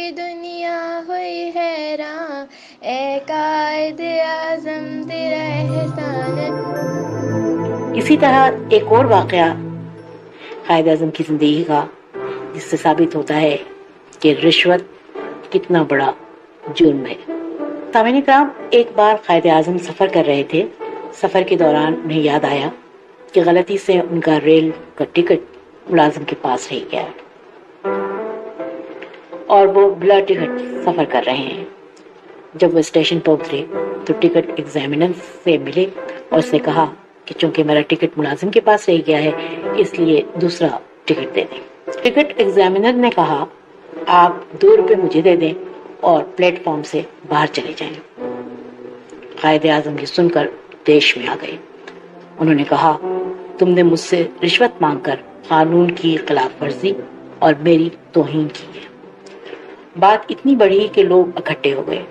کی دنیا ہوئی حیران، اے قائد اعظم تیرا احسان۔ اسی طرح ایک اور واقعہ قائد اعظم کی زندگی کا، جس سے ثابت ہوتا ہے کہ رشوت کتنا بڑا جرم ہے۔ سامعین کرام، ایک بار قائد اعظم سفر کر رہے تھے۔ سفر کے دوران انہیں یاد آیا کہ غلطی سے ان کا ریل کا ٹکٹ ملازم کے پاس رہ گیا اور وہ بلا ٹکٹ سفر کر رہے ہیں۔ جب وہ اسٹیشن پر اترے تو ٹکٹ ایگزامینر سے ملے اور اس نے کہا کہ چونکہ میرا ٹکٹ ملازم کے پاس رہ گیا ہے، اس لیے دوسرا ٹکٹ دے دیں۔ ٹکٹ ایگزامینر نے کہا، آپ 2 روپے مجھے دے دیں اور پلیٹ فارم سے باہر چلے جائیں۔ قائد اعظم یہ سن کر دیش میں آ گئے۔ انہوں نے کہا، تم نے مجھ سے رشوت مانگ کر قانون کی خلاف ورزی اور میری توہین کی ہے۔ بات اتنی بڑھی کہ لوگ اکٹھے ہو گئے۔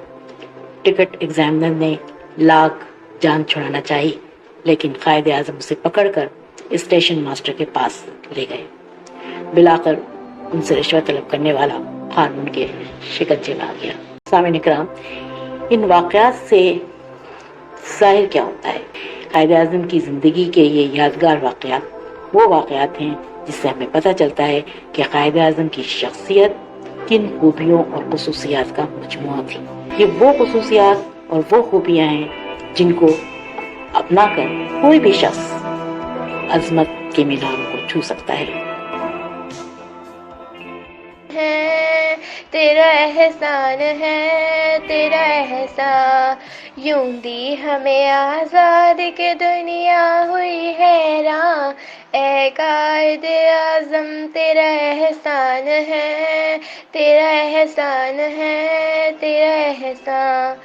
ٹکٹ ایگزامینر نے لاکھ جان چھڑانا چاہی، لیکن قائد اعظم اسے پکڑ کر اسٹیشن ماسٹر کے پاس لے گئے۔ بلاخر ان سے رشوت طلب کرنے والا قانون کے شکنجے میں آ گیا۔ سامعین کرام، ان واقعات سے ظاہر کیا ہوتا ہے؟ قائد اعظم کی زندگی کے یہ یادگار واقعات وہ واقعات ہیں جس سے ہمیں پتہ چلتا ہے کہ قائد اعظم کی شخصیت کن خوبیوں اور خصوصیات کا مجموعہ تھی۔ یہ وہ خصوصیات اور وہ خوبیاں ہیں جن کو اپنا کر کوئی بھی شخص عظمت کے میناروں کو چھو سکتا ہے۔ تیرا احسان ہے، تیرا احسان، یوں دی ہمیں آزاد کے دنیا ہوئی حیران، اے قائد اعظم تیرا احسان ہے، تیرا احسان ہے، تیرا احسان۔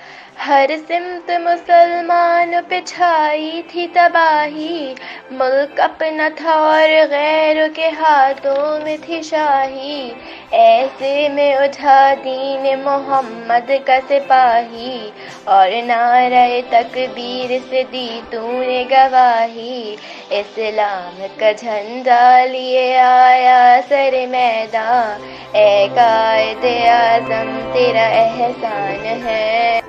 ہر سمت مسلمان پہ چھائی تھی تباہی، ملک اپنا تھا اور غیروں کے ہاتھوں میں تھی شاہی، ایسے میں اٹھا دین محمد کا سپاہی، اور نعرہ تکبیر سے دی تو نے گواہی، اسلام کا جھنڈا لیے آیا سر میدان، اے قائد اعظم تیرا احسان ہے۔